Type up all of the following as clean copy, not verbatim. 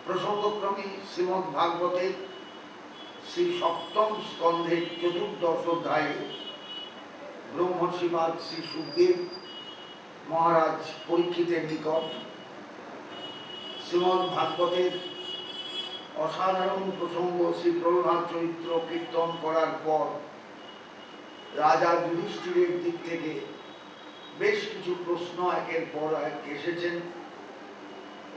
প্রসঙ্গক্রমে শ্রীমদ্ ভাগবতের শ্রী সপ্তম স্কন্ধের চতুর্দশ অধ্যায়ে ব্রহ্মর্ষিপাদ শ্রী সুখদেব মহারাজ পরীক্ষিতের নিকট শ্রীমদ্ ভাগবতের অসাধারণ প্রসঙ্গ শ্রী প্রহ্লাদ চরিত্র কীর্তন করার পর রাজা যুধিষ্ঠিরের দিক থেকে বেশ কিছু প্রশ্ন একের পর এক এসেছেন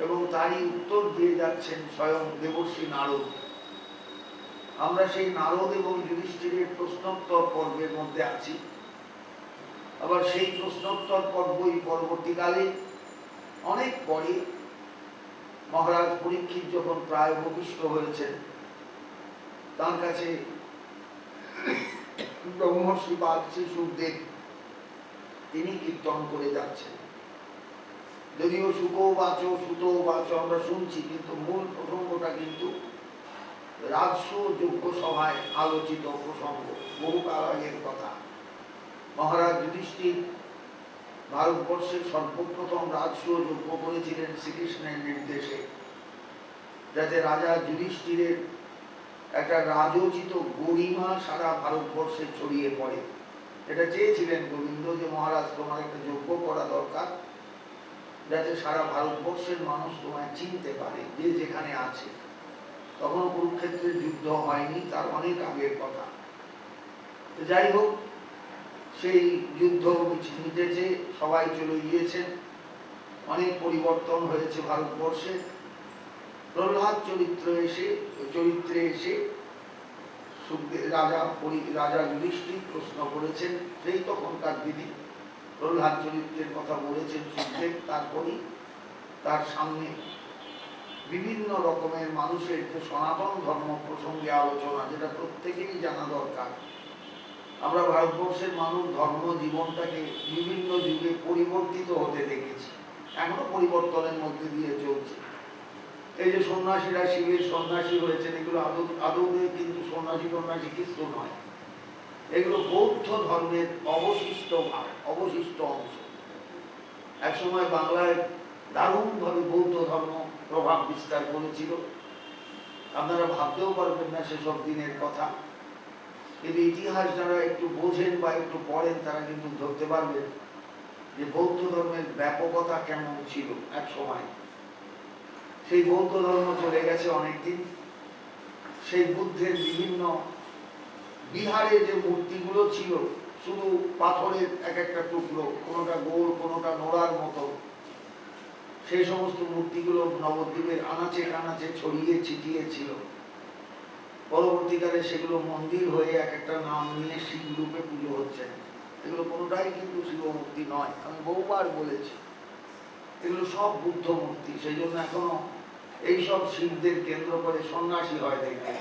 এবং তারই উত্তর দিয়ে যাচ্ছেন স্বয়ং দেবর্ষি নারদ। আমরা সেই নারদ এবং যুধিষ্ঠিরের প্রশ্নোত্তর পর্বের মধ্যে আছি। আবার সেই প্রশ্নোত্তর পর্বই পরবর্তীকালে অনেক পরে মহারাজ পরীক্ষিত যখন প্রায় ভূমিষ্ঠ হয়েছেন, তার কাছে ব্রহ্মর্ষিপাদ শ্রী সুখদেব তিনি কীর্তন করে যাচ্ছেন। যদিও সুখবাচ সুতবাচ আমরা শুনছি, কিন্তু মূল প্রসঙ্গটা কিন্তু রাজস্ব যজ্ঞ সভায় আলোচিত প্রসঙ্গ, বহুকাল আগের কথা। মহারাজ যুধিষ্ঠির ভারতবর্ষের সর্বপ্রথম রাজস্ব যজ্ঞ করেছিলেন শ্রীকৃষ্ণের নির্দেশে, যাতে রাজা যুধিষ্ঠিরের একটা রাজোচিত গরিমা সারা ভারতবর্ষে ছড়িয়ে পড়ে। এটা চেয়েছিলেন গোবিন্দ যে মহারাজ তোমার একটা যজ্ঞ করা দরকার, যাতে সারা ভারতবর্ষের মানুষ তোমায় চিনতে পারে যে যেখানে আছে। তখন কুরুক্ষেত্রের যুদ্ধ হয়নি, তার অনেক আগের কথা। যাই হোক, সেই যুদ্ধ মিটেছে, সবাই চলে গিয়েছেন, অনেক পরিবর্তন হয়েছে ভারতবর্ষে। প্রহ্লাদ চরিত্রে এসে রাজা যুধিষ্ঠির প্রশ্ন করেছেন, সেই তখনকার দিদি প্রহ্লাদ চরিত্রের কথা বলেছেন সুখদেব। তারপরই তার সামনে বিভিন্ন রকমের মানুষের যে সনাতন ধর্ম প্রসঙ্গে আলোচনা, যেটা প্রত্যেকেরই জানা দরকার। আমরা ভারতবর্ষের মানুষ ধর্ম জীবনটাকে বিভিন্ন যুগে পরিবর্তিত হতে দেখেছি, এখনো পরিবর্তনের মধ্যে দিয়ে চলছে। এই যে সন্ন্যাসীরা শিবের সন্ন্যাসী হয়েছেন, এগুলো আদৌ কিন্তু সন্ন্যাসী কিছু নয়, এগুলো বৌদ্ধ ধর্মের অবশিষ্ট ভাগ, অবশিষ্ট অংশ। একসময় বাংলায় দারুণভাবে বৌদ্ধ ধর্ম প্রভাব বিস্তার করেছিল, আপনারা ভাবতেও পারবেন না সেসব দিনের কথা। কিন্তু ইতিহাস যারা একটু বোঝেন বা একটু পড়েন, তারা কিন্তু ধরতে পারবেন যে বৌদ্ধ ধর্মের ব্যাপকতা কেমন ছিল এক সময়। সেই বৌদ্ধ ধর্ম চলে গেছে অনেকদিন। সেই বুদ্ধের বিভিন্ন বিহারে যে মূর্তিগুলো ছিল, শুধু পাথরের এক একটা টুকরো, কোনোটা গোল কোনোটা নোড়ার মতো, সেই সমস্ত মূর্তিগুলো নবদ্বীপের আনাচে কানাচে ছড়িয়ে ছিটিয়ে ছিল। পরবর্তীকালে সেগুলো মন্দির হয়ে এক একটা নাম নিয়ে শিব রূপে পুজো হচ্ছে। এগুলো কোনোটাই কিন্তু শিব মূর্তি নয়, আমি বহুবার বলেছি, এগুলো সব বুদ্ধ মূর্তি। সেই জন্য এখনো এইসব শিবদের কেন্দ্র করে সন্ন্যাসী হয় দেখবে।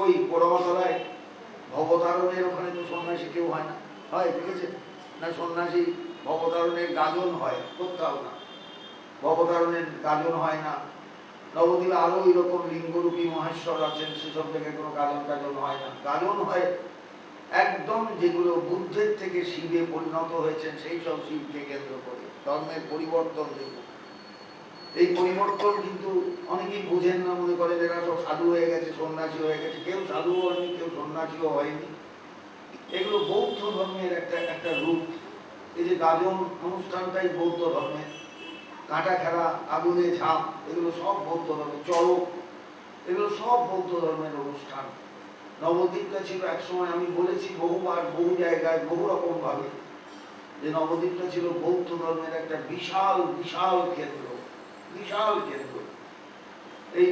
ওই পোড়াতলায় ভবতারণের ওখানে তো সন্ন্যাসী কেউ হয় না, হয় দেখেছে না? সন্ন্যাসী ভবতারণের গাজন হয়, কোথাও না, ভবতারণের গাজন হয় না। নবদ্বীপে আরো এরকম লিঙ্গরূপী মহেশ্বর আছেন, সেসব জায়গায় কোনো গাজন হয় না। গাজন হয় একদম যেগুলো বুদ্ধের থেকে শিবে পরিণত হয়েছেন, সেই সব শিবকে কেন্দ্র করে। ধর্মের পরিবর্তন দেখব, এই পরিবর্তন কিন্তু অনেকেই বুঝেন না, মনে করেন এরা সব সাধু হয়ে গেছে, সন্ন্যাসী হয়ে গেছে। কেউ সাধু হয়নি, কেউ সন্ন্যাসীও হয়নি। এগুলো বৌদ্ধ ধর্মের একটা রূপ। এই যে গাজন অনুষ্ঠানটাই বৌদ্ধ ধর্মের। কাঁটা খেলা, আগুনে ঝাঁপ, এগুলো সব বৌদ্ধ ধর্মের। চড়ক, এগুলো সব বৌদ্ধ ধর্মের অনুষ্ঠান। নবদ্বীপটা ছিল একসময়, আমি বলেছি বহুবার, বহু জায়গায়, বহু রকম ভাবে, যে নবদ্বীপটা ছিল বৌদ্ধ ধর্মের একটা বিশাল বিশাল কেন্দ্র, বিশাল কেন্দ্র। এই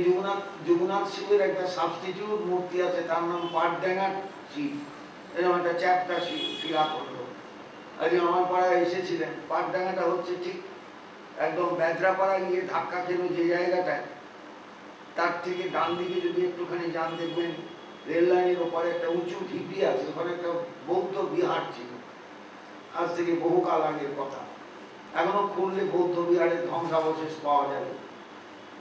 যুগনাথ শিবের একটা সাবস্টিটিউট মূর্তি আছে, তার নাম পাটডাঙ্গার শিব। এরকম একটা চ্যাপ্টা শিলা করল। আজকে আমার পাড়ায় এসেছিলেন। পাটডাঙ্গাটা হচ্ছে ঠিক একদম বেদরাপাড়া গিয়ে ধাক্কা খেলো যে জায়গাটায়, তার থেকে ডান দিকে যদি একটুখানি যান, দেখবেন রেল লাইনের ওপরে একটা উঁচু ঢিপি আছে, ওখানে একটা বৌদ্ধ বিহার ছিল, আজ থেকে বহুকাল আগের কথা। এখনো খুললে বৌদ্ধ বিহারের ধ্বংসাবশেষ পাওয়া যাবে।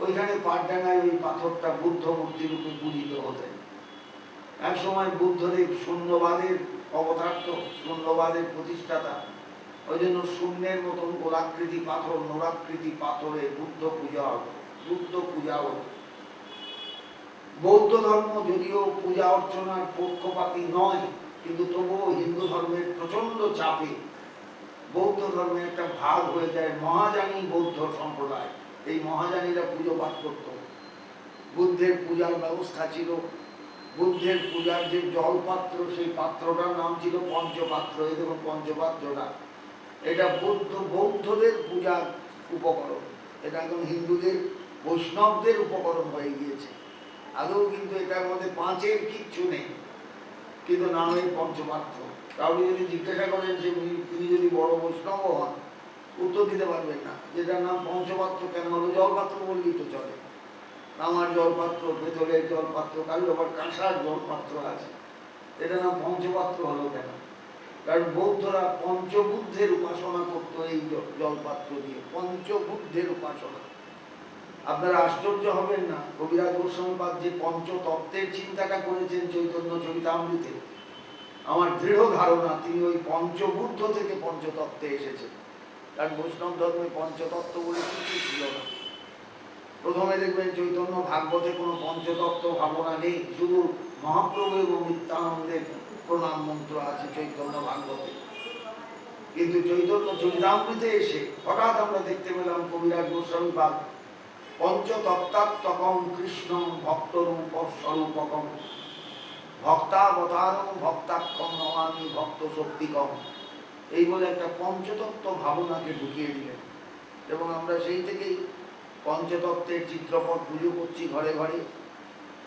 ওইখানে পাটডাঙ্গায় ওই পাথরটা বুদ্ধ মূর্তি রূপে পূজিত হতেন। এক সময় বুদ্ধদেব শূন্যবাদের অবতার, তো শূন্যবাদের প্রতিষ্ঠাতা, ওই জন্য শূন্যের মতন গোলাকৃতি পাথর, নোরাকৃতি পাথরে বুদ্ধ পূজা হতো, বুদ্ধ পূজা হতো। বৌদ্ধ ধর্ম যদিও পূজা অর্চনার পক্ষপাতী নয়, কিন্তু তবুও হিন্দু ধর্মের প্রচন্ড চাপে বৌদ্ধ ধর্মের একটা ভাগ হয়ে যায় মহাযানী বৌদ্ধ সম্প্রদায়। এই মহাযানীরা পুজো পাঠ করত, বুদ্ধের পূজার ব্যবস্থা ছিল। বুদ্ধের পূজার যে জলপাত্র, সেই পাত্রটার নাম ছিল পঞ্চপাত্র। এই দেখুন পঞ্চপাত্রটা, এটা বৌদ্ধদের পূজার উপকরণ। এটা এখন হিন্দুদের বৈষ্ণবদের উপকরণ হয়ে গিয়েছে। আদৌ কিন্তু এটার মধ্যে পাঁচের কিচ্ছু নেই, কিন্তু নামের পঞ্চপাত্র। কাউকে যদি জিজ্ঞাসা করেন যে তিনি যদি বড় বৈষ্ণব হন, উত্তর দিতে পারবেন না। যেটার নাম পঞ্চপাত্র কেন হলো? জলপাত্র বললেই তো চলে। আমার জলপাত্র, ভেতরের জলপাত্র, কারোর আবার কাঁসার জলপাত্র আছে, এটা নাম পঞ্চপাত্র হলো কেন? কারণ বৌদ্ধরা পঞ্চবুদ্ধের উপাসনা করত এই জলপাত্র দিয়ে, পঞ্চবুদ্ধের উপাসনা। আপনারা আশ্চর্য হবেন না, কবিরাজ গোস্বামীপাদ যে পঞ্চতত্ত্বের চিন্তাটা করেছেন চৈতন্য চরিতামৃতে, আমার দৃঢ় ধারণা তিনি ওই পঞ্চবুদ্ধ থেকে পঞ্চতত্ত্বে এসেছেন। কারণ বৈষ্ণব ধর্মে পঞ্চতত্ত্ব বলে কিছু ছিল না। প্রথমে দেখবেন চৈতন্য ভাগবতে কোনো পঞ্চতত্ত্ব ভাবনা নেই, শুধু মহাপ্রভু এবং নিত্যানন্দের প্রণাম মন্ত্র আছে চৈতন্য ভাগবতে। কিন্তু চৈতন্য চরিতামৃতে এসে হঠাৎ আমরা দেখতে পেলাম কবিরাজ গোস্বামীপাদ পঞ্চতত্ত্বাত্মকম কৃষ্ণম ভক্তরূপ স্বরূপকম ভক্তাবতারম ভক্তাক্ষম নমামি ভক্ত শক্তিকম, এই বলে একটা পঞ্চতত্ত্ব ভাবনাকে ঢুকিয়ে দিলেন। এবং আমরা সেই থেকেই পঞ্চতত্ত্বের চিত্রপট পুজো করছি ঘরে ঘরে।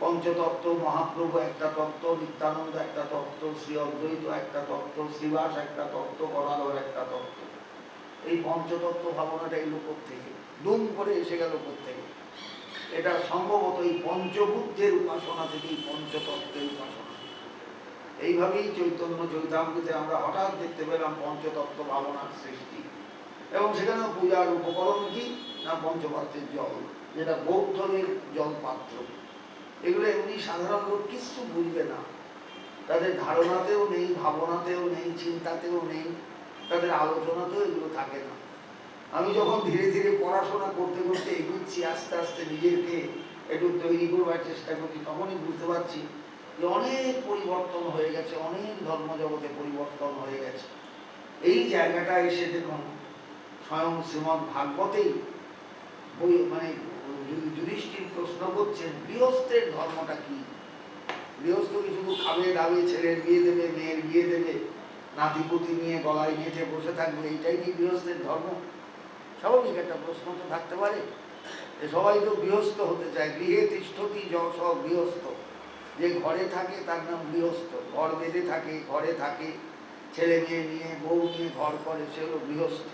পঞ্চতত্ত্ব, মহাপ্রভু একটা তত্ত্ব, নিত্যানন্দ একটা তত্ত্ব, শ্রী অদ্বৈত একটা তত্ত্ব, শ্রীবাস একটা তত্ত্ব, গদাধর একটা তত্ত্ব। এই পঞ্চতত্ত্ব ভাবনাটা এলো থেকে দুম করে এসে গেল থেকে। এটা সম্ভবত এই পঞ্চবুদ্ধের উপাসনা থেকে, এই পঞ্চতত্ত্বের উপাসনা। এইভাবেই চৈতন্য চরিতামৃতে আমরা হঠাৎ দেখতে পেলাম পঞ্চতত্ত্ব ভাবনার সৃষ্টি। এবং সেখানেও পূজার উপকরণ কি না? পঞ্চপাত্রের জল, যেটা বৌদ্ধদের জলপাত্র। এগুলো এমনি সাধারণ লোক কিছু বুঝবে না, তাদের ধারণাতেও নেই, ভাবনাতেও নেই, চিন্তাতেও নেই, তাদের আলোচনাতেও এগুলো থাকে না। আমি যখন ধীরে ধীরে পড়াশোনা করতে করতে এগুচ্ছি, আস্তে আস্তে নিজেকে একটু তৈরি করবার চেষ্টা করছি, তখনই বুঝতে পারছি যে অনেক পরিবর্তন হয়ে গেছে, অনেক ধর্মজগতে পরিবর্তন হয়ে গেছে। এই জায়গাটা এসে দেখুন স্বয়ং শ্রীমদ্ ভাগবতেই মানে যুধিষ্ঠির প্রশ্ন করছেন গৃহস্থের ধর্মটা কি? গৃহস্থ কি শুধু খাবে দাবে, ছেলের বিয়ে দেবে, মেয়ের বিয়ে দেবে, নাতিপুতি নিয়ে গলায় গেঁথে বসে থাকবে, এইটাই কি গৃহস্থের ধর্ম? স্বাভাবিক একটা প্রশ্ন তো থাকতে পারে। সবাই তো গৃহস্থ হতে চায়। গৃহে তিষ্ঠতি যশ গৃহস্থ, যে ঘরে থাকে তার নাম গৃহস্থ। ঘর বেঁধে থাকে, ঘরে থাকে, ছেলে মেয়ে নিয়ে, বউ নিয়ে ঘর করে, সে হলো গৃহস্থ।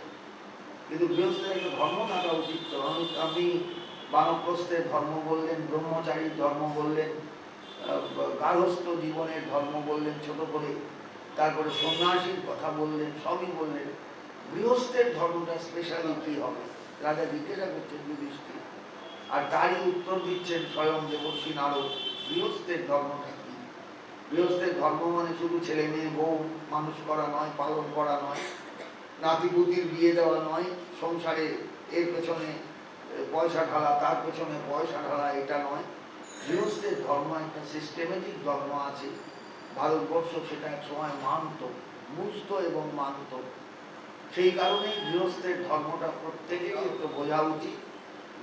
কিন্তু গৃহস্থের একটা ধর্ম থাকা উচিত। আপনি বানপ্রস্থের ধর্ম বললেন, ব্রহ্মচারীর ধর্ম বললেন, গার্হস্থ জীবনের ধর্ম বললেন ছোট করে, তারপরে সন্ন্যাসীর কথা বললেন, সবই বললেন। গৃহস্থের ধর্মটা স্পেশালি কি হবে? রাজা জিজ্ঞাসা করছেন যুধিষ্ঠির, আর তারই উত্তর দিচ্ছেন স্বয়ং দেবর্ষি নারদ। গৃহস্থের ধর্মটা কি? গৃহস্থের ধর্ম মানে শুধু ছেলে মেয়ে বউ মানুষ করা নয়, পালন করা নয়, নাতিপুতির বিয়ে দেওয়া নয়, সংসারে এর পেছনে পয়সা ঢালা, তার পেছনে পয়সা ঢালা, এটা নয়। গৃহস্থের ধর্ম একটা সিস্টেমেটিক ধর্ম আছে। ভারতবর্ষ সেটা এক সময় মানত, বুঝত এবং মানত। সেই কারণেই গৃহস্থের ধর্মটা প্রত্যেকেরই একটু বোঝা উচিত,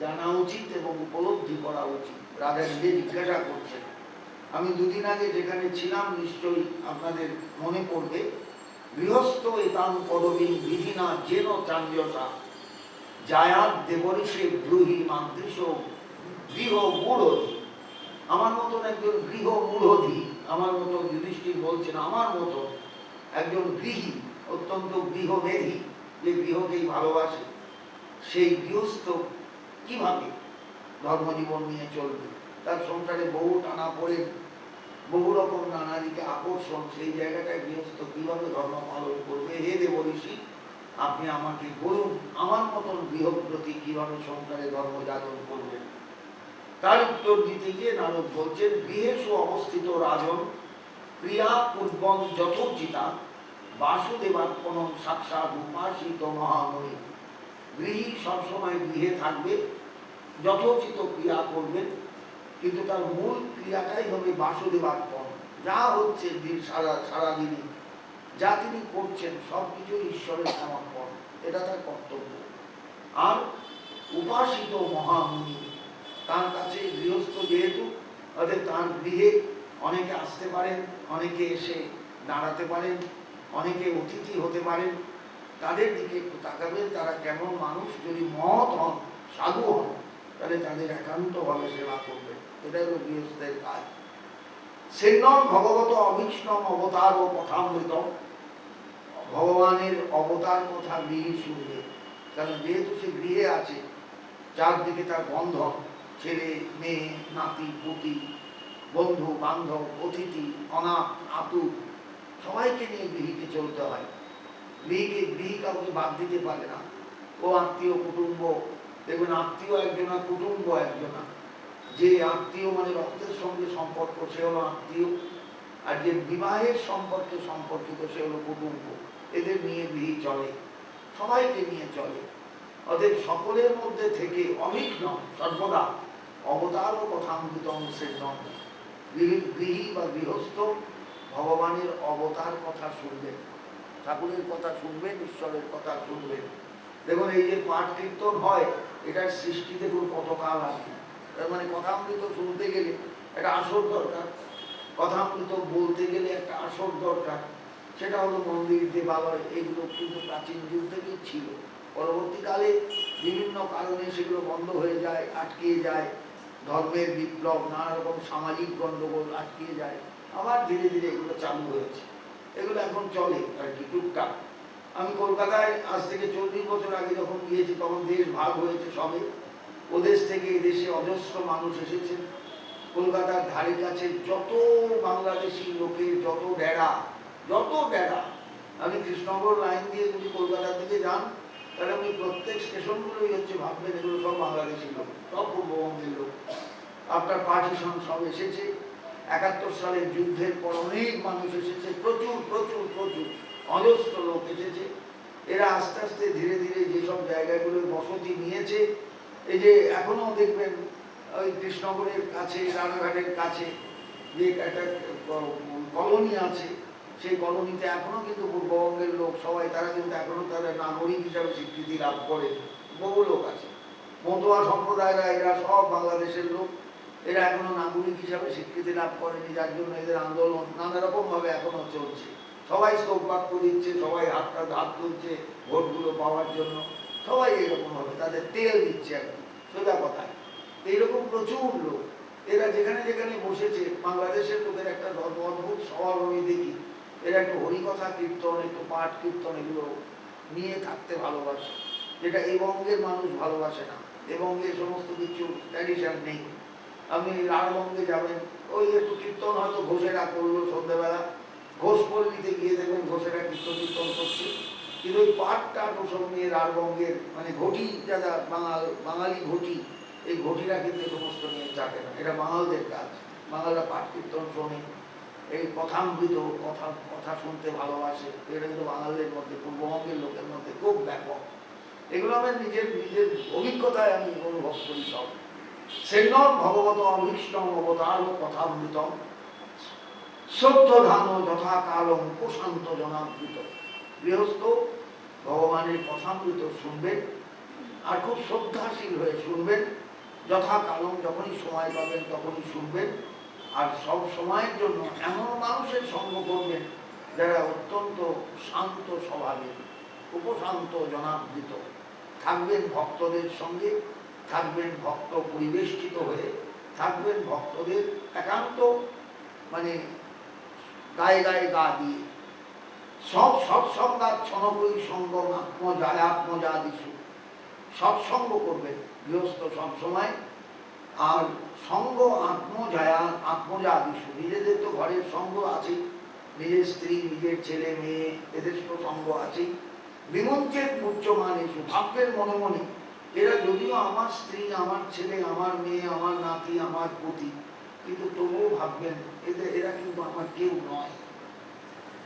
জানা উচিত এবং উপলব্ধি করা উচিত। রাজা নিজে জিজ্ঞাসা করছেন। আমি দুদিন আগে যেখানে ছিলাম, নিশ্চয়ই আপনাদের মনে পড়বে, গৃহস্থ এতাং পদবী বিধিনা যেন চাঞ্জসা জায়াত দেবরিষে ব্রুহি মাদৃশ গৃহ মূঢ়ধি। আমার মতন একজন গৃহ মূঢ়ধি, আমার মতো যুধিষ্ঠির বলছেন, আমার মতো একজন গৃহী, অত্যন্ত গৃহমেধী, যে গৃহকেই ভালোবাসে, সেই গৃহস্থ কিভাবে ধর্মজীবন নিয়ে চলবে? তার সংসারে বহু টানা পড়ে, বহু রকম নানা দিকে আকর্ষণ, সেই জায়গাটায় গৃহস্থ কিভাবে ধর্ম পালন করবে? হে দেবঋষি, আপনি আমাকে বলুন, আমার মতন গৃহব্রতী কিভাবে সংসারে ধর্ম যাপন করবেন? তার উত্তর দিতে গিয়ে নারদ বলছেন, গৃহেষু অবস্থিত রাজন ক্রিয়া পূর্বং যথোচিতা বাসুদেবার্পণম সাক্ষাৎ উপাসিত মহাময়ী। গৃহী সবসময় গৃহে থাকবে, যথোচিত ক্রিয়া করবেন, কিন্তু তার মূল ক্রিয়াটাই হবে বাসুদেবার্পণ। যা হচ্ছে সারাদিনে যা তিনি করছেন সব কিছু ঈশ্বরের সমর্পণ, এটা তার কর্তব্য। আর উপাসিত মহামুনি, তার কাছে গৃহস্থ যেহেতু, অর্থাৎ তার গৃহে অনেকে আসতে পারেন, অনেকে এসে দাঁড়াতে পারেন, অনেকে অতিথি হতে পারেন, তাদের দিকে একটু তাকাবেন, তারা কেমন মানুষ। যদি মহৎ হন, সাধু হন, তাহলে তাদের একান্তভাবে সেবা করবেন, এটাই হলো গৃহস্থের কাজ। সেন্নম ভগবত অভীষ্ণম অবতার ও কথামৃত, ভগবানের অবতার কথা গৃহে শুনবে। কারণ যেহেতু সে গৃহে আছে, চারদিকে তার বন্ধন, ছেলে মেয়ে নাতি পুতি, বন্ধু বান্ধব, অতিথি অনাথ আতুর, সবাইকে নিয়ে গৃহীকে চলতে হয়। গৃহী কাউকে বাদ দিতে পারে না। ও আত্মীয় কুটুম্ব, দেখবেন আত্মীয় একজনা, কুটুম্ব একজনা। যে আত্মীয় মানে রক্তের সঙ্গে সম্পর্ক, সে হলো আত্মীয়। আর যে বিবাহের সম্পর্কে সম্পর্কিত, সে হলো কুটুম্ব। এদের নিয়ে গৃহী চলে, সবাইকে নিয়ে চলে। অতএব সকলের মধ্যে থেকে অভিঘ্ন সর্বদা অবতার ও কথামৃত অংশের নন। গৃহী বা গৃহস্থ ভগবানের অবতার কথা শুনবেন, ঠাকুরের কথা শুনবেন, ঈশ্বরের কথা শুনবেন। দেখুন এই যে পাঠ কীর্তন হয়, এটার সৃষ্টি দেখুন কত কাল আছে। তার মানে কথামৃত শুনতে গেলে একটা আসর দরকার, কথামৃত বলতে গেলে একটা আসর দরকার। সেটা হলো মন্দির, দেবালয়, এগুলো কিন্তু প্রাচীন যুগ থেকেই ছিল। পরবর্তীকালে বিভিন্ন কারণে সেগুলো বন্ধ হয়ে যায়, আটকিয়ে যায়। ধর্মের বিপ্লব, নানা রকম সামাজিক গণ্ডগোল আটকিয়ে যায়। আবার ধীরে ধীরে এগুলো চালু হয়েছে, এগুলো এখন চলে আর কি টুকটাক। আমি কলকাতায় আজ থেকে 40 বছর আগে যখন গিয়েছি, তখন দেশ ভাগ হয়েছে সবে। ওদেশ থেকে এদেশে অজস্র মানুষ এসেছেন। কলকাতার ধারে কাছে যত বাংলাদেশি লোকের যত ডেরা, আপনি কৃষ্ণনগর লাইন দিয়ে যদি কলকাতার দিকে যান, তাহলে আপনি প্রত্যেক স্টেশনগুলোই হচ্ছে ভাববেন এগুলো সব বাংলাদেশি লোক, সব পূর্ববঙ্গের লোক। আপনার পার্টিশন সব এসেছে। 71 সালের যুদ্ধের পর অনেক মানুষ এসেছে, প্রচুর প্রচুর প্রচুর অজস্র লোক এসেছে। এরা আস্তে আস্তে ধীরে ধীরে যেসব জায়গাগুলোর বসতি নিয়েছে, এই যে এখনো দেখবেন ওই কৃষ্ণনগরের কাছে, রানাঘাটের কাছে যে একটা কলোনি আছে, সেই কলোনিতে এখনো কিন্তু পূর্ববঙ্গের লোক সবাই, তারা কিন্তু এখনো তাদের নাগরিক হিসাবে স্বীকৃতি লাভ করে। বহু লোক আছে, মতুয়া সম্প্রদায়রা, এরা সব বাংলাদেশের লোক। এরা এখনো নাগরিক হিসাবে স্বীকৃতি লাভ করেনি, যার জন্য এদের আন্দোলন নানা রকম ভাবে এখনো চলছে। সবাই স্তোক বাক্য দিচ্ছে, সবাই হাত তুলছে ভোটগুলো পাওয়ার জন্য, সবাই এইরকম ভাবে তাদের তেল দিচ্ছে আর কি, সোজা কথায়। এইরকম প্রচুর লোক, এরা যেখানে যেখানে বসেছে, বাংলাদেশের লোকের একটা অদ্ভুত স্বভাব আমি দেখি, এরা একটু হরিকথা কীর্তন, একটু পাঠ কীর্তন এগুলো নিয়ে থাকতে ভালোবাসে, যেটা এই বঙ্গের মানুষ ভালোবাসে না। এ বঙ্গে সমস্ত কিছু ট্র্যাডিশন নেই। আপনি রাঢ়বঙ্গে যাবেন, ওই একটু কীর্তন হয়তো ঘোষেরা করলো সন্ধ্যেবেলা, ঘোষপল্লীতে গিয়ে দেখবেন ঘোষেরা কীর্তন করছে। কিন্তু ওই পাঠটা ওসব নিয়ে রাঢ়বঙ্গের মানে ঘটি, যারা বাঙালি ঘটি, এই ঘটিরা কিন্তু সমস্ত নিয়ে থাকে না। এটা বাঙালদের কাজ, বাঙালরা পাঠ কীর্তন শোনে, এই কথামৃত কথা শুনতে ভালোবাসে। এটা কিন্তু বাঙালিদের মধ্যে, পূর্ববঙ্গের লোকের মধ্যে খুব ব্যাপক। এগুলো আমার নিজের অভিজ্ঞতায় আমি অনুভব করি সব। সেন্নম ভগবত অভীষ্টম অবতার কথামৃতম সত্য ধান যথা কালম প্রশান্ত জনাবৃত। গৃহস্থ ভগবানের কথামৃত শুনবেন, আর খুব শ্রদ্ধাশীল হয়ে শুনবেন। যথা কালম, যখনই সময় পাবেন তখনই শুনবেন। আর সব সময়ের জন্য এমন মানুষের সঙ্গ করবেন যারা অত্যন্ত শান্ত স্বভাবের, উপশান্ত জনাবৃত। থাকবেন ভক্তদের সঙ্গে, থাকবেন ভক্ত পরিবেষ্টিত হয়ে, থাকবেন ভক্তদের একান্ত মানে গায়ে গায়ে গা দিয়ে। সব সৎসঙ্গাত ছনবই সঙ্গম আত্মজায় আত্মজাদিশু। সৎসঙ্গ করবেন গৃহস্থ সবসময়। আর সঙ্গ আত্মজায়া আত্মজাদিশু, নিজেদের তো ঘরের সঙ্গ আছেই, নিজের স্ত্রী, নিজের ছেলে মেয়ে, এদের তো সঙ্গ আছেই। বিমঞ্চের উচ্চমান এসু, ভাববেন মনে মনে এরা যদিও আমার স্ত্রী, আমার ছেলে, আমার মেয়ে, আমার নাতি, আমার পুতি, কিন্তু তবুও ভাববেন এরা কিন্তু আমার কেউ নয়।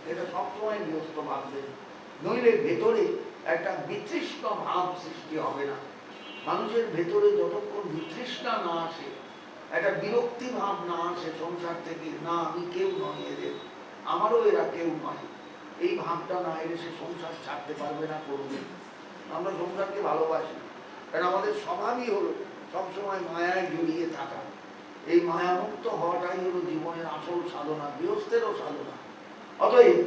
এটা সবসময় গৃহস্থ ভাববেন, নইলে ভেতরে একটা বিতৃষ্ণ ভাব সৃষ্টি হবে না। মানুষের ভেতরে যতক্ষণ বিতৃষ্ণা না আসে, একটা বিরক্তি ভাব না আসে সংসার থেকে, না আমি কেউ নয় এদের, আমারও এরা কেউ নয়, এই ভাবটা না এলে সে সংসার ছাড়তে পারবে না করবে। আমরা সংসারকে ভালোবাসি, কারণ আমাদের স্বভাবই হলো সবসময় মায়ায় জড়িয়ে থাকা। এই মায়ামুক্ত হওয়াটাই হলো জীবনের আসল সাধনা, গৃহস্থেরও সাধনা। অতএব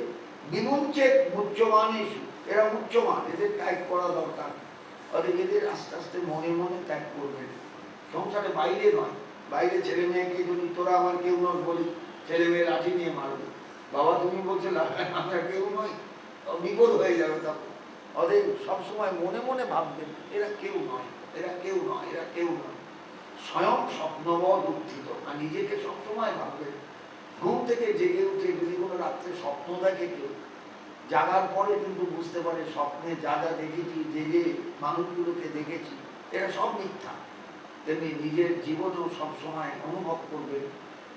বিমুঞ্চেত মুচ্যমানেষু, এরা মুচ্যমান, এদের ত্যাগ করা দরকার। অতএব এদের আস্তে আস্তে মনে মনে ত্যাগ করবেন, সংসারে বাইরে নয়। বাইরে ছেলে মেয়েকে যদি তোরা আমার কেউ নয় বলি, ছেলে মেয়ে লাঠি নিয়ে মারবে, বাবা তুমি বলছো আমরা কেউ নয়, বিপদ হয়ে যাবে তখন। অতএব সবসময় মনে মনে ভাববেন এরা কেউ নয়, এরা কেউ নয়, এরা কেউ নয়। স্বয়ং স্বপ্নবৎ উত্থিত, আর নিজেকে সবসময় ভাববেন। ঘুম থেকে জেগে উঠে যদি কোনো রাত্রে স্বপ্ন দেখে কেউ, জাগার পরে কিন্তু বুঝতে পারে স্বপ্নে যা যা দেখেছি, যে যে মানুষগুলোকে দেখেছি এরা সব মিথ্যা। তেমনি নিজের জীবনেও সবসময় অনুভব করবে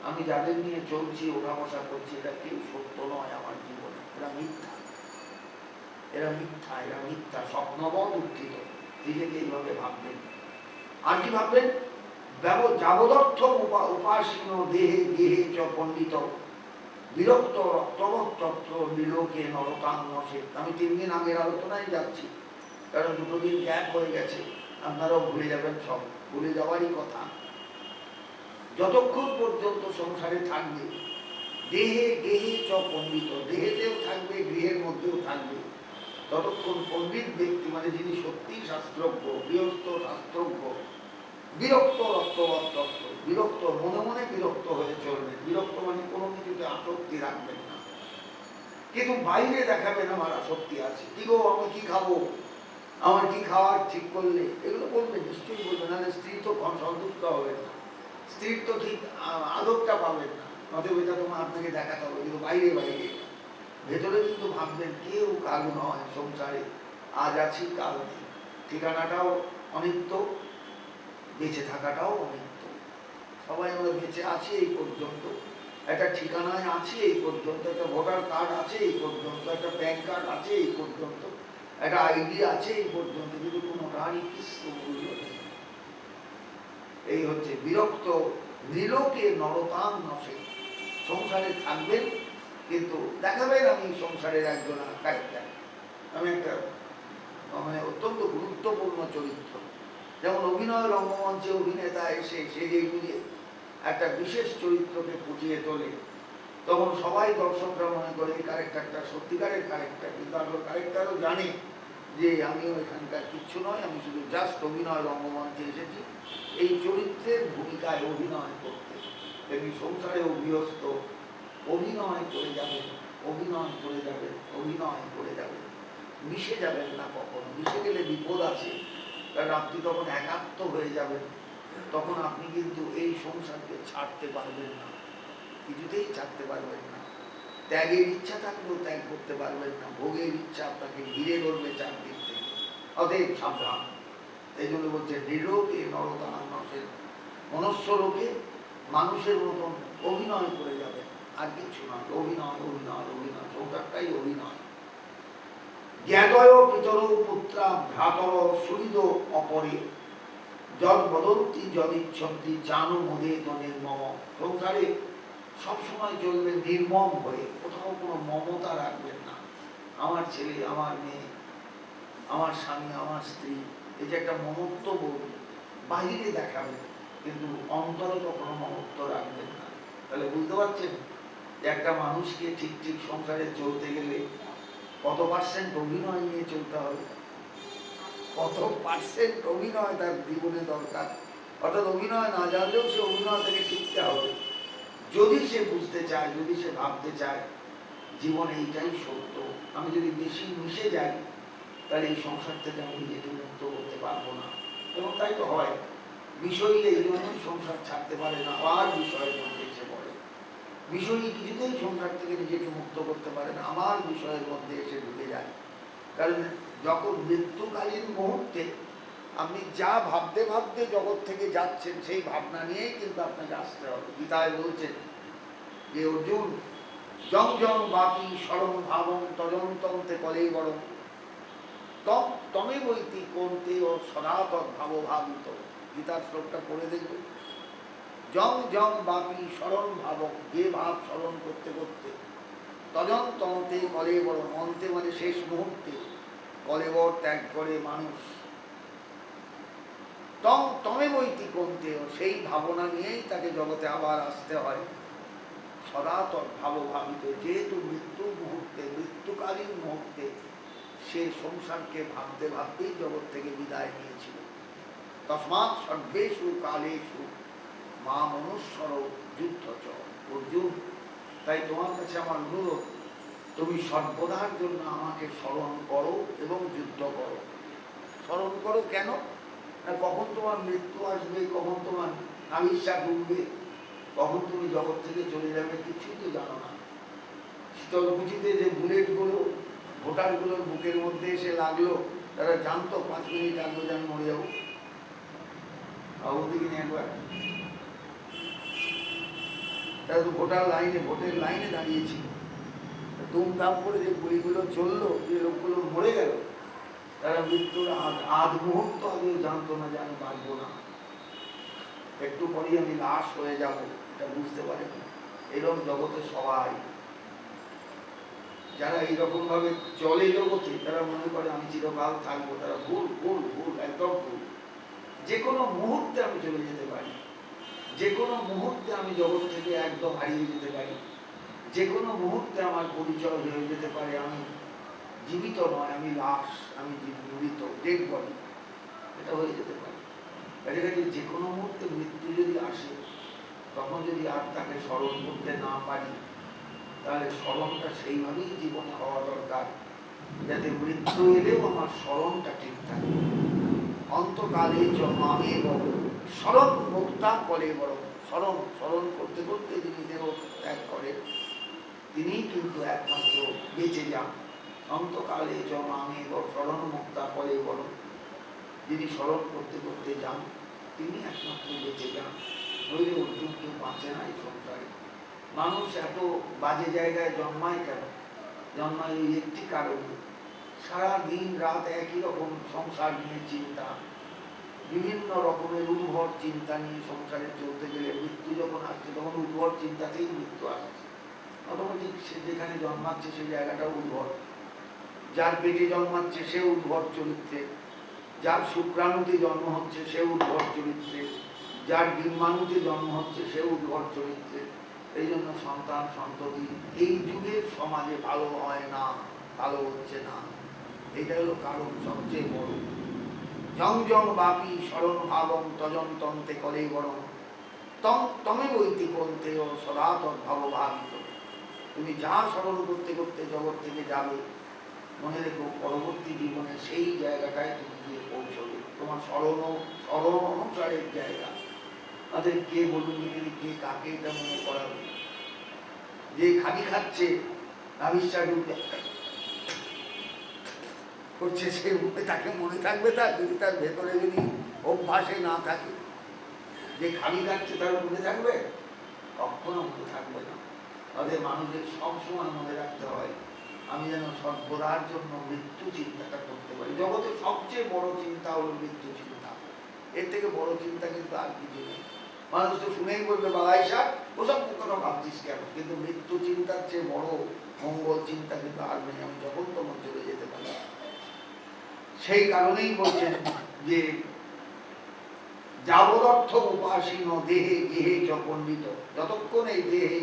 আমি যাদের নিয়ে চলছি, ওঠা বসা করছি, এরা কেউ সত্য নয় আমার জীবনে, এরা মিথ্যা, এরা মিথ্যা, এরা মিথ্যা। স্বপ্নবৎ উত্থিত, নিজেকে এইভাবে ভাববেন। আর কি ভাববেন? যাবদর্থ উপাসীন দেহে দেহে চ পণ্ডিত বিরক্ত রক্তবত্তত্র বিলোকে নরকাঙ্গসে। আমি 3 দিন আগের আলোচনায় যাচ্ছি, কারণ 2 দিন গ্যাপ হয়ে গেছে, আপনারাও ভুলে যাবেন, সব ভুলে যাওয়ারই কথা। যতক্ষণ পর্যন্ত সংসারে থাকবে দেহে গেহে চ পণ্ডিত, দেহেতেও থাকবে গৃহের মধ্যেও থাকবে, ততক্ষণ পণ্ডিত ব্যক্তি মানে যিনি সত্যি শাস্ত্রজ্ঞ, গৃহস্থ শাস্ত্রজ্ঞ, বিরক্ত রক্তবত্তত্র, বিরক্ত মনে মনে বিরক্ত হয়ে চলবেন। বিরক্ত মানে কোনো কিছুতে আসক্তি রাখবেন না, কিন্তু বাইরে দেখাবেন আমার আসক্তি আছে, কি গো আমি কি খাবো, আমার কি খাওয়ার ঠিক করলে, এগুলো বলবেন, নিশ্চয়ই বলবেন, নাহলে স্ত্রী তো সন্তুষ্ট হবেন না, স্ত্রীর তো ঠিক আদরটা পাবেন না। অতএব এটা তোমার আপনাকে দেখাতে হবে, কিন্তু বাইরে বাইরে, ভেতরে কিন্তু ভাববেন কেউ কাল নয় সংসারে, আজ আছি কাল নেই, ঠিকানাটাও অনিত্য, বেঁচে থাকাটাও অনিত্য। সবাই আমরা বেঁচে আছি এই পর্যন্ত, একটা ঠিকানায় আছে এই পর্যন্ত, একটা ভোটার কার্ড আছে এই পর্যন্ত, একটা প্যান কার্ড আছে এই পর্যন্ত, একটা আইডি আছে এই পর্যন্ত, কিন্তু কোনোটারই কিছু মূল্য নেই। এই হচ্ছে বিরক্ত নীলকে নরতাং নসে, সংসারে থাকবেন কিন্তু দেখাবেন আমি সংসারের একজন ক্যারেক্টার, আমি একটা মানে অত্যন্ত গুরুত্বপূর্ণ চরিত্র। যেমন অভিনয় রঙ্গমঞ্চে অভিনেতা এসে সেজে গুঁজে একটা বিশেষ চরিত্রকে ফুটিয়ে তোলে, তখন সবাই দর্শকরা মনে করে এই ক্যারেক্টারটা সত্যিকারের ক্যারেক্টার, কিন্তু আসলে ক্যারেক্টারও জানে যে আমিও এখানকার কিচ্ছু নয়, আমি শুধু জাস্ট অভিনয় রঙ্গমঞ্চে এসেছি এই চরিত্রের ভূমিকায় অভিনয় করতে। তেমনি সংসারে অভিয়স্ত অভিনয় করে যাবেন, অভিনয় করে যাবেন, অভিনয় করে যাবেন, মিশে যাবেন না কখনো। মিশে গেলে বিপদ আছে, কারণ আপনি তখন একাত্ম হয়ে যাবেন, তখন আপনি কিন্তু এই সংসারকে ছাড়তে পারবেন না, কিছুতেই ছাড়তে পারবেন না। ত্যাগের ইচ্ছা থাকলেও ত্যাগ করতে পারবেন না, ভোগের ইচ্ছা আপনাকে ঘিরে ধরবে চারদিক থেকে। অতএব সাবধান। এই জন্য বলছে নিরোগে নরতাং নসেন, মনুষ্য লোকে মানুষের মতন অভিনয় করে যাবে, আর কিছু না, অভিনয় অভিনয় অভিনয়, সংসারটাই অভিনয়। জ্ঞাতয় পিতর পুত্রা ভ্রাতর সুহৃদ অপরে যদ বদন্তি যদ ইচ্ছন্তি জানো মোদে তো নির্মম। সংসারে সবসময় চলবেন নির্মম হয়ে, কোথাও কোনো মমতা রাখবেন না। আমার ছেলে, আমার মেয়ে, আমার স্বামী, আমার স্ত্রী, এই যে একটা মমত্ব বোধ বাহিরে দেখাবেন, কিন্তু অন্তরে কখনো মমত্ব রাখবেন না। তাহলে বুঝতে পারছেন যে একটা মানুষকে ঠিক ঠিক সংসারে চলতে গেলে কত পার্সেন্ট অভিনয় নিয়ে চলতে হবে, কত পার্সেন্ট অভিনয় তার জীবনে দরকার। অর্থাৎ অভিনয় না জানলেও সে অভিনয় থেকে শিখতে হবে, যদি সে বুঝতে চায়, যদি সে ভাবতে চায় জীবন এইটাই সত্য। আমি যদি বেশি মিশে যাই তাহলে এই সংসার থেকে আমি নিজেকে মুক্ত করতে পারবো না। এবং তাই তো হয়, বিষয়ী এই জন্যই সংসার ছাড়তে পারে না, আবার বিষয়ের মধ্যে এসে পড়ে। বিষয়ী কিছুতেই সংসার থেকে নিজেকে মুক্ত করতে পারে না, আমার বিষয়ের মধ্যে এসে ঢুকে যায়। কারণ যখন মৃত্যুকালীন মুহূর্তে আপনি যা ভাবতে ভাবতে জগৎ থেকে যাচ্ছেন, সেই ভাবনা নিয়েই কিন্তু আপনাকে আসতে হবে। গীতায় বলছেন যে অর্জুন, জং জং বাপি স্মরণ ভাবং তজন্তন্তে কলেই বরং তমে বইতি কোনতে ও সদা তদ্ভাব ভাবিত। গীতার শ্লোকটা পড়ে দেখবেন। জং জং বাপি স্মরণ ভাবক, যে ভাব স্মরণ করতে করতে, তজন তন্তে কলেবর, অন্তে মানে শেষ মুহূর্তে কলেবর ত্যাগ করে মানুষ, তম তমে বইতি কমতে, সেই ভাবনা নিয়েই তাকে জগতে আবার আসতে হয়। সদা ভাবিত, যেহেতু মৃত্যু মুহূর্তে, মৃত্যুকালীন মুহূর্তে সে সংসারকে ভাবতে ভাবতেই জগৎ থেকে বিদায় নিয়েছিল। তস্মাৎ সর্বেষু কালেষু মা মনুষ্যর যুদ্ধ চ। অর্জুন, তাই তোমার কাছে আমার অনুরোধ, তুমি সর্বদার জন্য আমাকে স্মরণ করো এবং যুদ্ধ করো। স্মরণ করো কেন? না, কখন তোমার মৃত্যু আসবে, কখন তোমার আবির্ভাব ডুববে, কখন তুমি জগৎ থেকে চলে যাবে, কিছুই তো জানো না। শীতলকুচিতে যে বুলেটগুলো ভোটারগুলোর বুকের মধ্যে এসে লাগলো, তারা জানতো 5 মিনিট আগে যে আমি মরে যাবো। দিকে একবার তারা তো ভোটের লাইনে দাঁড়িয়েছিল, দুমদাম করে যে গুলিগুলো চললো, যে লোকগুলো মরে গেল, তারা মৃত্যুর আধ মুহূর্ত আগেও জানতো না যে আমি বাঁচবো না, একটু পরেই আমি লাশ হয়ে যাব, এটা বুঝতে পারে না। এরকম জগতে সবাই যারা এইরকম ভাবে চলে জগতে, তারা মনে করে আমি চিরকাল থাকবো, তারা ভুল ভুল ভুল, একদম ভুল। যে কোনো মুহূর্তে আমি চলে যেতে পারি, যে কোনো মুহূর্তে আমি জগৎ থেকে একদম হারিয়ে যেতে পারি, যে কোনো মুহূর্তে আমার পরিচয় হয়ে যেতে পারে আমি জীবিত নয়, আমি লাশ, আমি মৃত, ডেড বডি, এটা হয়ে যেতে পারে। কাছাকাছি যে কোনো মুহূর্তে মৃত্যু যদি আসে, তখন যদি আর তাকে স্মরণ করতে না পারি, তাহলে স্মরণটা সেইভাবেই জীবনে হওয়া দরকার, যাতে মৃত্যু এলেও আমার স্মরণটা ঠিক থাকে। অন্তকালে জন্মামে বড় স্মরণ মুক্তা করে বড়, স্মরণ স্মরণ করতে করতে যিনি দেহ ত্যাগ করেন, তিনিই কিন্তু একমাত্র বেঁচে যান। অন্তকালে জন্মামে বড় স্মরণ মুক্তা করে বড়, যিনি স্মরণ করতে করতে যান, তিনি একমাত্র বেঁচে যান। নইলে অর্জুন কেউ বাঁচে না এই সংসারে। মানুষ এত বাজে জায়গায় জন্মায় কেন? জন্মায় এই একটি কারণে, সারা দিন রাত একই রকম সংসার নিয়ে চিন্তা, বিভিন্ন রকমের উদ্ভট চিন্তা নিয়ে সংসারে চলতে গেলে মৃত্যু যখন আসছে, তখন উদ্ভট চিন্তাতেই মৃত্যু আসছে। অটোমেটিক সে যেখানে জন্মাচ্ছে সেই জায়গাটা উদ্ভট, যার পেটে জন্মাচ্ছে সে উদ্ভট চরিত্রে, যার শুক্রাণুতে জন্ম হচ্ছে সে উদ্ভট চরিত্রে, যার ডিম্বাণুতে জন্ম হচ্ছে সে উদ্ভট চরিত্রে। এই জন্য সন্তান সন্ততি এই যুগের সমাজে ভালো হয় না, ভালো হচ্ছে না। এটা হলো কারণ সবচেয়ে বড়। জং জং বাপি স্মরণ ভাবং তজন তন্তে করে বরং, তম তমে বইতি বলতে ও সদা তদ্ভাব ভাবিত। তুমি যা স্মরণ করতে করতে জগৎ থেকে যাবে, মনে রেখো পরবর্তী জীবনে সেই জায়গাটায় তুমি গিয়ে পৌঁছবে। তোমার স্মরণ অনুসারের জায়গা। তাদের কে বলুন, কে কাকে এটা মনে করাবে? যে খালি খাচ্ছে, আবিষ্কার করছে, সে তাকে মনে থাকবে? তার যদি তার ভেতরে যদি অভ্যাসে না থাকে, যে খালি খাচ্ছে তার মনে থাকবে? কখনো মনে থাকবে না। তাদের মানুষের সবসময় মনে রাখতে হয়, আমি যেন সর্বদার জন্য মৃত্যু চিন্তাটা করতে পারি। জগতে সবচেয়ে বড় চিন্তা হলো মৃত্যু চিন্তা। এর থেকে বড় চিন্তা কিন্তু আর কিছু নেই। মানুষ তো শুনেই বলবে বালাই সার, ওসব কথা ভাবছিস কেন? কিন্তু মৃত্যু চিন্তার চেয়ে বড় মঙ্গল চিন্তা কিন্তু আর নেই। আমি যখন তখন চলে যেতে পারি। সেই কারণেই বলছেন যে যাবদর্থ উপাসীন দেহে গৃহে চ পণ্ডিত, যতক্ষণ এই দেহে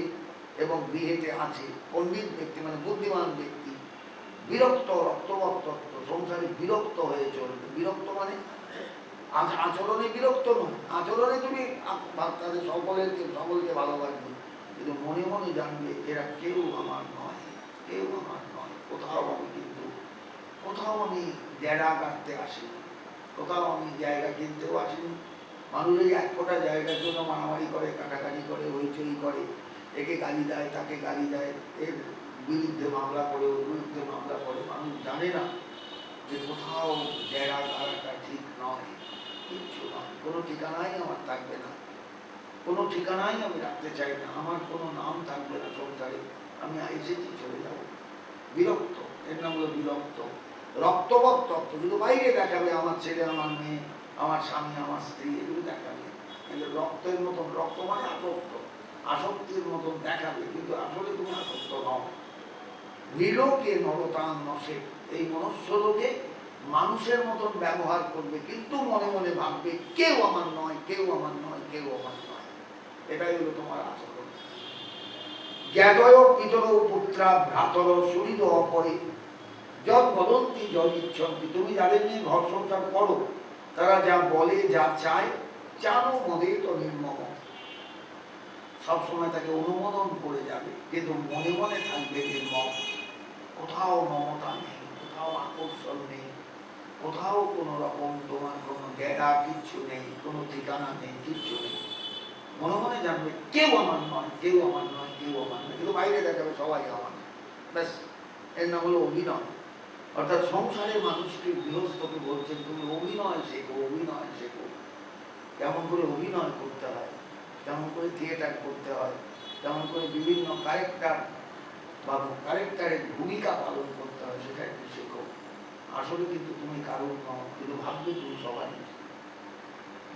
এবং গৃহেতে আছে পণ্ডিত ব্যক্তি মানে বুদ্ধিমান ব্যক্তি, বিরক্ত রক্তবত্ত, সংসারে বিরক্ত হয়ে চলবে। বিরক্ত মানে আচরণে বিরক্ত নয়, আচরণে তুমি তাদের সকলকে ভালোবাসবে, কিন্তু মনে মনে জানবে এরা কেউ আমার নয়, কেউ আমার নয়। কোথাও আমি ডেরা কাটতে আসিনি, কোথাও আমি জায়গা কিনতেও আসিনি। মানুষ এই এক ফোঁটা জায়গার জন্য মারামারি করে, কাটাকাটি করে, হইচই করে, একে গালি দেয়, তাকে গালি দেয়, এর বিরুদ্ধে মামলা করে, ওর বিরুদ্ধে মামলা করে। মানুষ জানে না যে কোথাও ডেরা গাড়াটা ঠিক নয়, কিচ্ছু নয়। কোনো ঠিকানাই আমার থাকবে না, কোনো ঠিকানাই আমি রাখতে চাই না, আমার কোনো নাম থাকবে না সংসারে। আমি এসেছি, চলে যাব। বিরক্ত, এর নাম হলো বিরক্ত। রক্তবৎ তত্ত্ব শুধু বাইরে দেখাবে, আমার ছেলে, আমার মেয়ে, আমার স্বামী, আমার স্ত্রী, এগুলো দেখাবে। রক্তের মতন, রক্ত মানে আসক্ত, আসক্তির মতন দেখাবে, কিন্তু আসলে তুমি আসক্ত নও। নিলোকে নরতান নসে, এই মনুষ্য লোকে মানুষের মতন ব্যবহার করবে, কিন্তু মনে মনে ভাববে কেউ আমার নয়, কেউ আমার নয়, কেউ আমার নয়। এটাই হলো তোমার আচরণ। জ্ঞাতয় পিতর পুত্রা ভ্রাতর সুহৃদ অপরে যত বদন্তি যত ইচ্ছন্তি, তুমি যাদের নিয়ে ঘর সংসার করো তারা যা বলে যা চায়, জানো মদে তো নির্মম, সবসময় তাকে অনুমোদন করে যাবে, কিন্তু মনে মনে থাকবে নির্মম। কোথাও মমতা নেই, কোথাও আকর্ষণ নেই, কোথাও কোনো রকম তোমার কোনো ডেরা কিচ্ছু নেই, কোনো ঠিকানা নেই, কিচ্ছু নেই। মনে মনে জানবে কেউ আমার নয়, কেউ আমার নয়, কেউ আমার নয়, কিন্তু বাইরে দেখাবে সবাই আমার। ব্যাস, এর নাম হলো অভিনয়। অর্থাৎ সংসারের মানুষকে গৃহস্থকে বলছেন তুমি অভিনয় শেখো, অভিনয় শেখো। কেমন করে অভিনয় করতে হয়, কেমন করে থিয়েটার করতে হয়, কেমন করে বিভিন্ন ক্যারেক্টার বা ক্যারেক্টারের ভূমিকা পালন করতে হয়, সেটা একটু শেখো। আসলে কিন্তু তুমি কারণ নও, কিন্তু ভাববে তুমি সবাই।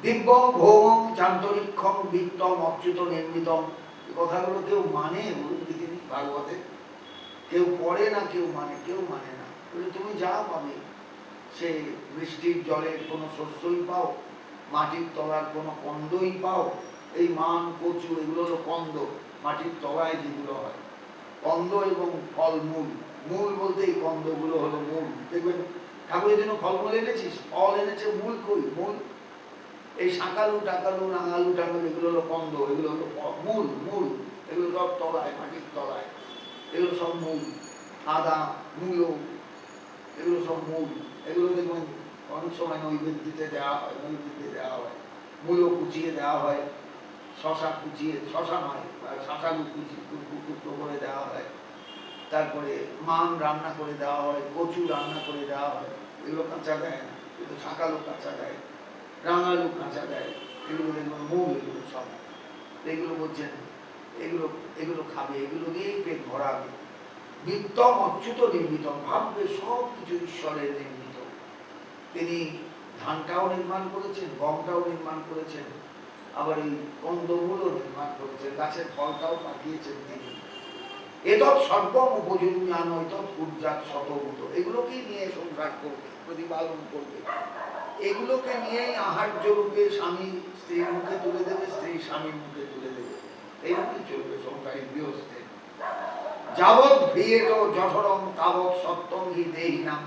দিব্যং ভৌমং চান্তরিক্ষং বিত্তম অচ্যুত নির্মিতম, এই কথাগুলো কেউ মানে বলুন দেখিনি ভাগবতে? কেউ পড়ে না, কেউ মানে, কেউ মানে না। তুমি যা পাবে, সে বৃষ্টির জলের কোনো শস্যই পাও, মাটির তলার কোনো কন্দই পাও। এই মান কচু এগুলো হলো কন্দ, মাটির তলায় যেগুলো হয় কন্দ, এবং ফলমূল। মূল বলতে এই কন্দগুলো হলো মূল। দেখবেন ঠাকুরের জন্য ফলমূল এনেছিস, ফল এনেছে, মূল কই? মূল এই শাঁকালু টাকালু রাঙালু টাঙালু এগুলো হলো কন্দ, এগুলো হলো মূল। মূল এগুলো সব তলায়, মাটির তলায়, এগুলো সব মূল। আদা, মূলো, এগুলো সব মূল। এগুলো দেখবেন অনেক সময় নৈবেদ্যতে দেওয়া হয়, নৈবেদ্যে দেওয়া হয়, মূলো কুচিয়ে দেওয়া হয়, শশা কুচিয়ে, শশা নয়, শাঁকালু কুচি টুকরো করে দেওয়া হয়, তারপরে মান রান্না করে দেওয়া হয়, কচু রান্না করে দেওয়া হয়। এগুলো কাঁচা দেয় না, কিন্তু শাঁকালু কাঁচা দেয়, রাঙালু কাঁচা দেয়। এগুলো দেখবেন মূল, এগুলো সব। এগুলো বলছেন এগুলো এগুলো খাবে, এগুলো দিয়েই পেট ভরাবে। নিত্যম অচ্যুত নির্মিত, ভাববে সব কিছু ঈশ্বরের নির্মিত। তিনি ধানটাও নির্মাণ করেছেন, গমটাও নির্মাণ করেছেন, আবার এই কন্দমূলও নির্মাণ করেছেন, গাছের ফলটাও পাঠিয়েছেন তিনি। এতৎ সর্বম উপযোজ্ঞান ঐতৎ উর্জাত শতভূত, এগুলোকেই নিয়ে সংসার করবে, প্রতিপালন করবে। এগুলোকে নিয়েই আহার্য রূপে স্বামী স্ত্রীর মুখে তুলে দেবে, স্ত্রী স্বামীর মুখে তুলে দেবে। এইরকমই চলবে সংসারী গৃহস্থে। যাবৎ ভ্রিয়েত জঠরং তাবৎ সত্যং হি দেহিনাম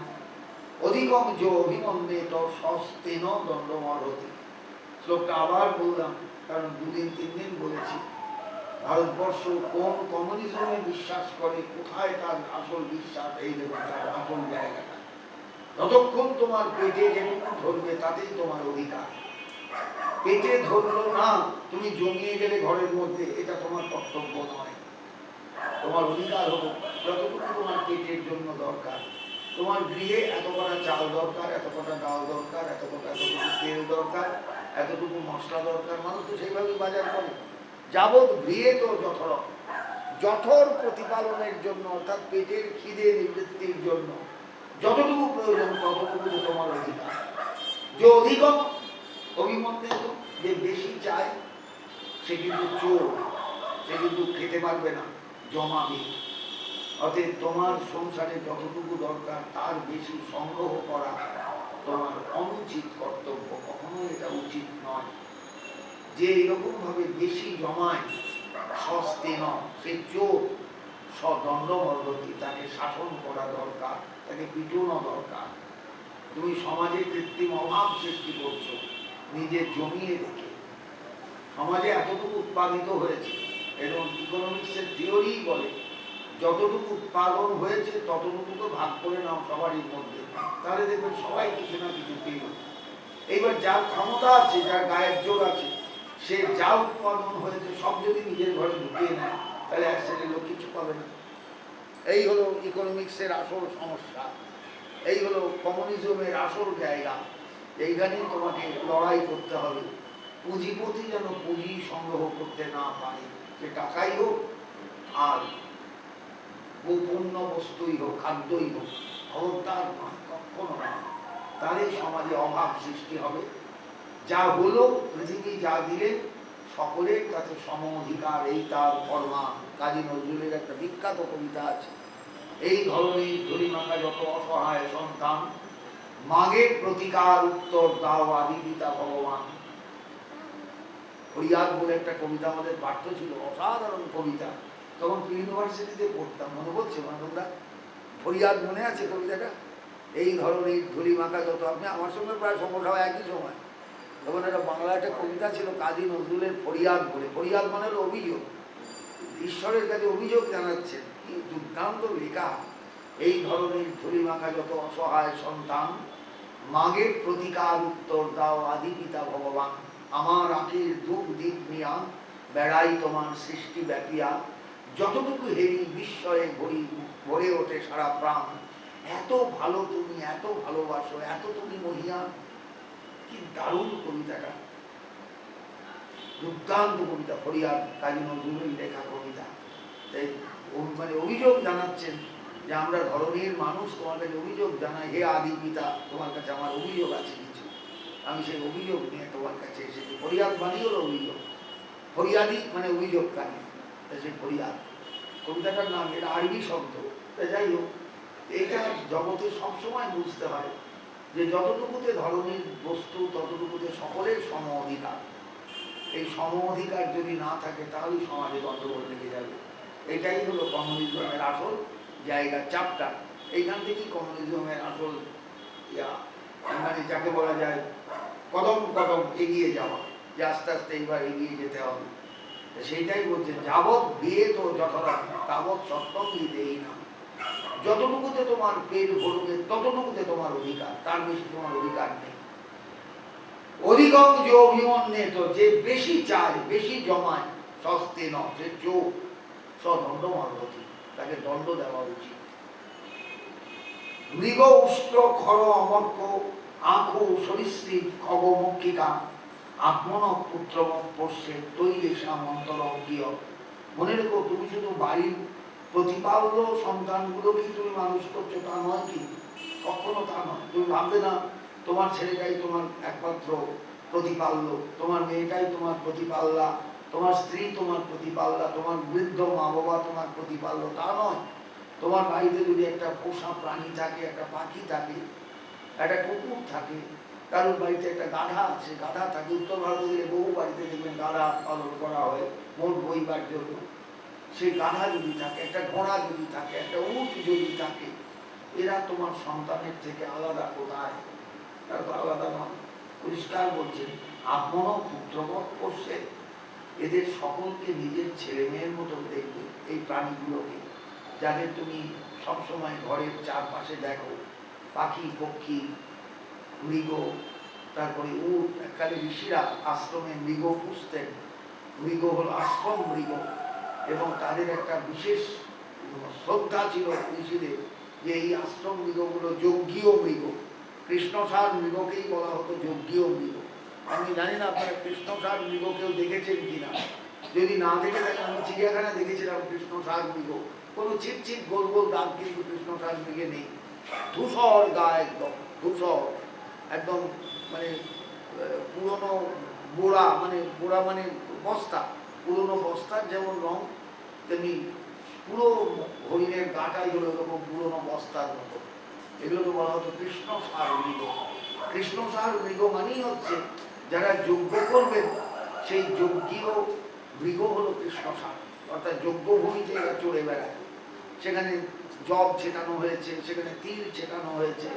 অধিকং যো অভিমন্যেত সস্তেন দণ্ডমর্হতি। শ্লোকটা আবার বললাম, কারণ 2 দিন 3 দিন বলেছি। ভারতবর্ষ কোন কমিউনিজমে বিশ্বাস করে, কোথায় তার আসল বিশ্বাস, এই দেখুন তার আসল জায়গাটা। যতক্ষণ তোমার পেটে যেটুকু ধরবে তাতেই তোমার অধিকার। পেটে ধরলো না, তুমি জমিয়ে গেলে ঘরের মধ্যে, এটা তোমার কর্তব্য নয়। তোমার অধিকার হলো যতটুকু তোমার পেটের জন্য দরকার। তোমার গৃহে এত কটা চাল দরকার, এত কটা ডাল দরকার, এতটুকু তেল দরকার, এতটুকু মশলা দরকার। মানুষ তো সেইভাবেই বাজার করে। যাবৎ গৃহীত জঠর, জঠর প্রতিপালনের জন্য, অর্থাৎ পেটের খিদে নিবৃত্তির জন্য যতটুকু প্রয়োজন ততটুকু তোমার অধিকার। যে অধিকম অভিমন্যেত, যে বেশি চায় সে কিন্তু চোর, সে কিন্তু খেতে পারবে না, জমাবে। অতএব তোমার সংসারে যতটুকু দরকার তার বেশি সংগ্রহ করা তোমার অনুচিত কর্তব্য, কখনো এটা উচিত নয়। যে এরকম ভাবে বেশি জমায় সস্তেন, সে চোর, সদণ্ডমর্হতি, তাকে শাসন করা দরকার, তাকে পিটুনো দরকার। তুমি সমাজে কৃত্রিম অভাব সৃষ্টি করছো নিজে জমিয়ে রেখে। সমাজে এতটুকু উৎপাদিত হয়েছে, এবং ইকোনমিক্সের থিওরি বলে যতটুকু উৎপাদন হয়েছে ততটুকু তো ভাগ করে নাও সবারই মধ্যে, তাহলে দেখবেন সবাই কিছু না কিছু পেল। এইবার যার ক্ষমতা আছে, যার গায়ের জোর আছে, সে যা উৎপাদন হয়েছে সব যদি নিজের ঘরে ঢুকিয়ে নেয়, তাহলে এক শ্রেণীর লোক কিছু পাবে না। এই হলো ইকোনমিক্সের আসল সমস্যা, এই হলো কমিউনিজমের আসল জায়গা। এইখানেই তোমাকে লড়াই করতে হবে। পুঁজিপতি যেন পুঁজি সংগ্রহ করতে না পারে, সে টাকাই হোক আর পূর্ণ বস্তুই হোক, খাদ্যই হোক, খবরদার নয়, কখনো নয়। তাহলে সমাজে অভাব সৃষ্টি হবে। যা হলো পৃথিবী যা দিলেন সকলের কাছে সম অধিকার, এই তার ফরমান। কাজী নজরুলের একটা বিখ্যাত কবিতা আছে, এই ধরনের ধরিমাখা যত অসহায় সন্তান, মাগের প্রতিকার উত্তর দাও আদি পিতা ভগবান। ফরিয়াদ বলে একটা কবিতা আমাদের পাঠ্য ছিল, অসাধারণ কবিতা। তখন ইউনিভার্সিটিতে পড়তাম, মনে পড়ছে মানবদা? ফরিয়াদ মনে আছে কবিতাটা? এই ধরনের ধরিমাখা যত, আপনি আমার সঙ্গে প্রায় সমস্যা হয় একই সময়। তখন একটা বাংলা একটা কবিতা ছিল কাজী নজরুলের ফরিয়াদ বলে। ফরিয়াদ মানে হলো অভিযোগ, ঈশ্বরের কাছে অভিযোগ জানাচ্ছেন। কি দুর্দান্ত লেখা! এই ধরনের ধরিমাখা যত অসহায় সন্তান, মাগের প্রতিকার উত্তর দাও আদি পিতা ভগবান। আমার আখির দুঃখ দিক নিয়া বেড়াই তোমার সৃষ্টি ব্যাপিয়া, যতটুকু হেরি বিস্ময়ে ভরে ওঠে সারা প্রাণ। এত ভালো তুমি, এত ভালোবাসো, এত তুমি মহিয়ান। কি দারুণ কবিতাটা, দুর্দান্ত কবিতা। ফরিয়াদ কাজী নজরুলের লেখা কবিতা। তাই মানে অভিযোগ জানাচ্ছেন যে আমরা ধরনের মানুষ, তোমার কাছে অভিযোগ জানাই, হে আদি পিতা, তোমার কাছে আমার অভিযোগ আছে কিছু, আমি সেই অভিযোগ নিয়ে তোমার কাছে এসেছি। ফরিয়াদ মানেই হলো অভিযোগ, ফরিয়াদি মানে অভিযোগকারী, সেই ফরিয়াদ কবিতাটার নাম। এটা আরবি শব্দ। যাই হোক, এইটা জগতে সবসময় বুঝতে হয় যে যতটুকুতে ধরনের বস্তু ততটুকুতে সকলের সম অধিকার। এই সম অধিকার যদি না থাকে তাহলেই সমাজে গণ্ডগোল লেগে যাবে। এটাই হলো কমিউনিজমের আসল জায়গা, চ্যাপ্টার। এইখান থেকেই কমিউনিজমের আসল মানে যাকে বলা যায় কদম কদম এগিয়ে যাওয়া, যে আস্তে আস্তে এইবার এগিয়ে যেতে হবে। সেইটাই বলছে, যাবৎ বিয়ে তো যতটা তাবৎ সপ্তমী দেই না। যতটুকুতে তোমার পেট ভরবে ততটুকুতে তোমার অধিকার, তার বেশি তোমার অধিকার নেই। অধিকম যে অভিমন্যে তো, যে বেশি চায় বেশি জমায়, সস্তে ন সে চোখ সদণ্ড মারবতী, তাকে দণ্ড দেওয়া উচিত। মৃগ উষ্ট্র খর অমর্ক আঁখো সরীসৃপ খগমক্ষিকা, আত্মন পুত্র পশ্যে তৈরেশা মন্তরঙ্গীয়। মনে রেখো, তুমি শুধু বাড়ির প্রতিপাল্য সন্তানগুলোকেই তুমি মানুষ করছো তা নয়, কিন্তু কখনো তা নয়। তুমি ভাববে না তোমার ছেলেটাই তোমার একমাত্র প্রতিপাল্য, তোমার মেয়েটাই তোমার প্রতিপাল্লা, তোমার স্ত্রী তোমার প্রতিপাল্লা, তোমার বৃদ্ধ মা বাবা তোমার প্রতিপাল্য, তা নয়। তোমার বাড়িতে যদি একটা পোষা প্রাণী থাকে, একটা পাখি থাকে, একটা কুকুর থাকে, কারোর বাড়িতে একটা গাধা আছে, গাধা থাকে। উত্তর ভারতে গেলে বহু বাড়িতে দেখবেন গাধা পালন করা হয় মোট বইবার জন্য। সেই গাধা যদি থাকে, একটা ঘোড়া যদি থাকে, একটা উট যদি থাকে, এরা তোমার সন্তানের থেকে আলাদা কোথায়? তারা তো আলাদা নয়। পরিষ্কার বলছেন, আপনও পুত্রবৎ করছে, এদের সকলকে নিজের ছেলে মেয়ের মতো দেখবে। এই প্রাণীগুলোকে যাদের তুমি সবসময় ঘরের চারপাশে দেখো, পাখি পক্ষী মৃগ, তারপরে উট। এককালে ঋষিরা আশ্রমে মৃগ পুষতেন। মৃগ হলো আশ্রম মৃগ, এবং তাদের একটা বিশেষ শ্রদ্ধা ছিল ঋষিদের যে এই আশ্রম মৃগগুলো যজ্ঞীয় মৃগ। কৃষ্ণসার মৃগকেই বলা হতো যজ্ঞীয় মৃগ। আমি জানি না আপনারা কৃষ্ণসার মৃগ কেউ দেখেছেন কিনা। যদি না দেখে থাকেন, আমি চিড়িয়াখানা দেখেছিলাম কৃষ্ণসার মৃগ। কোনো চিটচিট গোল গোল দাগ কিন্তু কৃষ্ণসার মৃগে নেই। ধূসর গা, একদম ধূসর, একদম মানে পুরনো বোড়া, মানে বোড়া মানে বস্তা, পুরনো বস্তার যেমন রং, তেমনি পুরো হরিণের গাটাই হলো এরকম পুরনো বস্তার মতো। এগুলোকে বলা হতো কৃষ্ণসার মৃগ। কৃষ্ণসার মৃগ মানেই হচ্ছে যারা যজ্ঞ করবেন, সেই যজ্ঞীয় মৃগ হলো কৃষ্ণসার। অর্থাৎ যজ্ঞভূমিতে এরা চড়ে বেড়ায়। সেখানে জব ছেটানো হয়েছে, সেখানে তিল ছেটানো হয়েছে,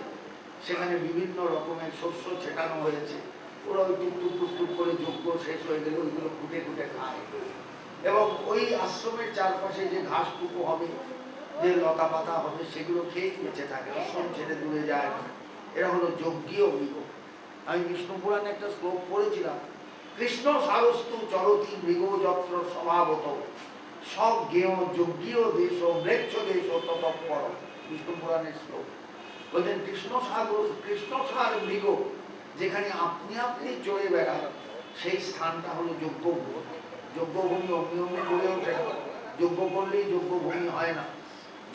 সেখানে বিভিন্ন রকমের শস্য ছেটানো হয়েছে। ওরা ওই টুকটুক টুকটুক করে যজ্ঞ শেষ হয়ে গেলে ওইগুলো খুঁটে খুঁটে খায়। এবং ওই আশ্রমের চারপাশে যে ঘাসটুকু হবে, যে লতা পাতা হবে, সেগুলো খেয়ে বেঁচে থাকে, আশ্রম ছেড়ে দূরে যায় না। এরা হলো যজ্ঞীয় মৃগ। আমি বিষ্ণু পুরাণে একটা শ্লোক পড়েছিলাম, কৃষ্ণ সারস্তু চরতি মৃগযত্র স্বভাবত সজ্ঞেয় যজ্ঞীয় দেশ মৃচ্ছ দেশ তৎপর। বিষ্ণু পুরাণের শ্লোক বলছেন, কৃষ্ণসার মৃগ যেখানে আপনি আপনি চড়ে বেড়ায়, সেই স্থানটা হলো যজ্ঞভূমি। যজ্ঞভূমি অমনি অমনি গড়ে ওঠে না, যজ্ঞ করলেই যজ্ঞভূমি হয় না।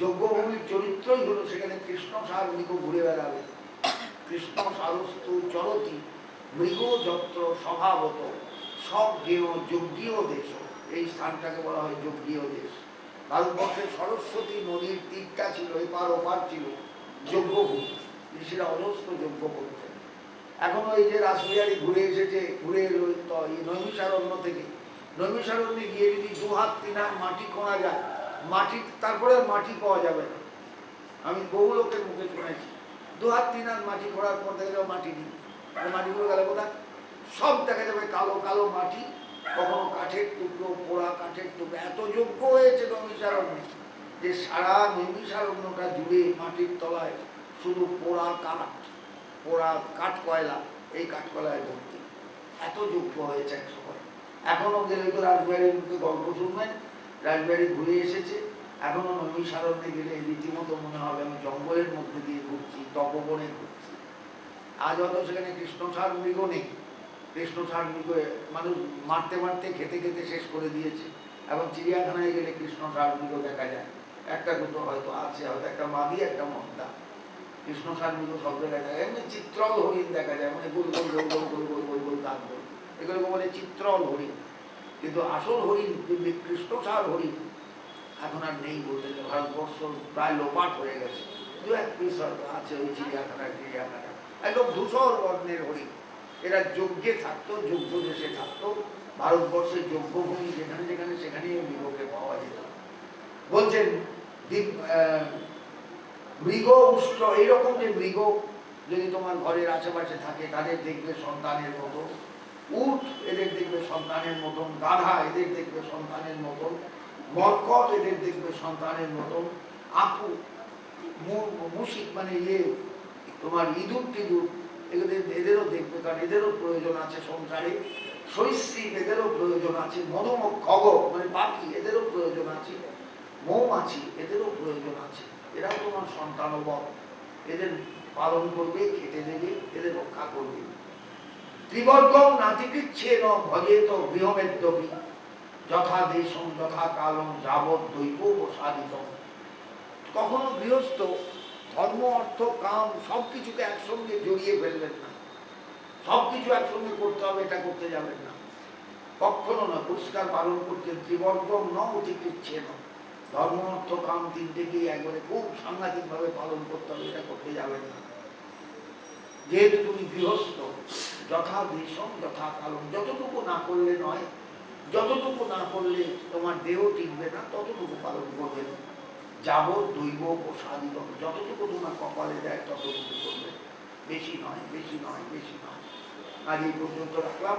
যজ্ঞভূমির চরিত্রই হলো সেখানে কৃষ্ণসার মৃগ ঘুরে বেড়াবে। কৃষ্ণ সারস্তু চরতি মৃগ যত্র স্বভাবত সজ্ঞেয় যজ্ঞীয় দেশ, এই স্থানটাকে বলা হয় যজ্ঞীয় দেশ। ভারতবর্ষের সরস্বতী নদীর তীরটা ছিল, এপার ওপার ছিল যজ্ঞভূমি, ঋষিরা অজস্র যজ্ঞ করতেন। এখনো এই যে রাসবিহারী ঘুরে এসেছে, ঘুরে এলো এই নৈমিষারণ্য থেকে, নৈমিষারণ্যে গিয়ে যদি 2 হাত 3 হাত মাটি খোঁড়া যায়, মাটি তারপরে মাটি পাওয়া যাবে না। আমি বহু লোকের মুখে শুনেছি 2 হাত 3 হাত মাটি খোঁড়ার পর দেখা যাবে মাটি নেই। মাটিগুলো গেলে কোথায়? সব দেখা যাবে কালো কালো মাটি, কখনো কাঠের টুকরো, পোড়া কাঠের টুকরো। এত যজ্ঞ হয়েছে নৈমিষারণ্যে যে সারা নৈমিষারণ্যটা জুড়ে মাটির তলায় শুধু পোড়া কাঠ, পোড়া কাঠ কয়লা, এই কাঠ কয়লায় ভর্তি। এত যজ্ঞ হয়েছে এক সময়। এখনো গেলে তো রাসবিহারীর মুখে গল্প শুনবেন, রাসবিহারী ঘুরে এসেছে। এখনো নৈমিষারণ্যে গেলে রীতিমতো মনে হবে আমি জঙ্গলের মধ্যে দিয়ে ঘুরছি, তপবনে ঘুরছি। আজ হয়তো সেখানে কৃষ্ণসার মৃগ নেই, কৃষ্ণসার মৃগ মানুষ মারতে মারতে খেতে খেতে শেষ করে দিয়েছে। এখন চিড়িয়াখানায় গেলে কৃষ্ণসার মৃগ দেখা যায়, একটা দুটো হয়তো আছে, হয়তো একটা মাদি একটা মদ্দা। কৃষ্ণসার মৃগ সব জায়গায় দেখা যায়। এমনি চিত্রল হরিণ দেখা যায়, মানে গোল গোল গোল গোল গোল গোল গোল গোল দাঁত গোল, এগুলোকে বলে চিত্রল হরিণ। কিন্তু আসল হরিণ, কৃষ্ণসার হরিণ এখন আর নেই বলতে গেলে। ভারতবর্ষ প্রায় লোপাট হয়ে গেছে। 2-1 পিস হয়তো আছে ওই চিড়িয়াখানায়, একদম ধূসর বর্ণের হরিণ। এরা যজ্ঞে থাকতো, যজ্ঞ দেশে থাকতো। ভারতবর্ষের যজ্ঞভূমি যেখানে যেখানে সেখানেই মৃগকে পাওয়া যেত। বলছেন মৃগ উষ্ট্র, এইরকম যে মৃগ যদি তোমার ঘরের আশেপাশে থাকে তাদের দেখবে সন্তানের মতো, উট এদের দেখবে সন্তানের মতন, গাধা এদের দেখবে সন্তানের মতন, মরকট এদের দেখবে সন্তানের মতন, আঁকু মুশিক মানে তোমার ইঁদুর টিঁদুর এদেরও দেখবে, কারণ এদেরও প্রয়োজন আছে সংসারে। সরীসৃপ এদেরও প্রয়োজন আছে, মধুমক্ষগ মানে পাখি এদেরও প্রয়োজন আছে, মৌমাছি এদেরও প্রয়োজন আছে। এরাও তোমার সন্তানবৎ, এদের পালন করবে, খেতে দেবে, এদের রক্ষা করবে। ত্রিবর্গম নাতিকৃচ্ছেন ভজেত গৃহমেদ্যপি যথা দেশম যথা কালম যাবৎ দৈব সাধিত। কখনো গৃহস্থ ধর্ম অর্থ কাম সবকিছুকে একসঙ্গে জড়িয়ে ফেলবেন না, সবকিছু একসঙ্গে করতে হবে এটা করতে যাবেন না, কখনো না। পুরস্কার পালন করতে ত্রিবর্গম ন অতিকৃচ্ছেন, ধর্ম অর্থ কাম তিনটেকেই একবারে খুব সাংঘাতিক ভাবে পালন করতে হবে, এটা করতে যাবেন না। যেহেতু তুমি গৃহস্থ, যথা দেশম যথা কালম, যতটুকু না করলে নয়, যতটুকু না করলে তোমার দেহ টিকবে না, ততটুকু পালন করবে। যাবৎ দৈব প্রসাদিত, যতটুকু তোমার কপালে দেয় ততটুকু করবে, বেশি নয়, বেশি নয়, বেশি নয়। আজ এই পর্যন্ত রাখলাম।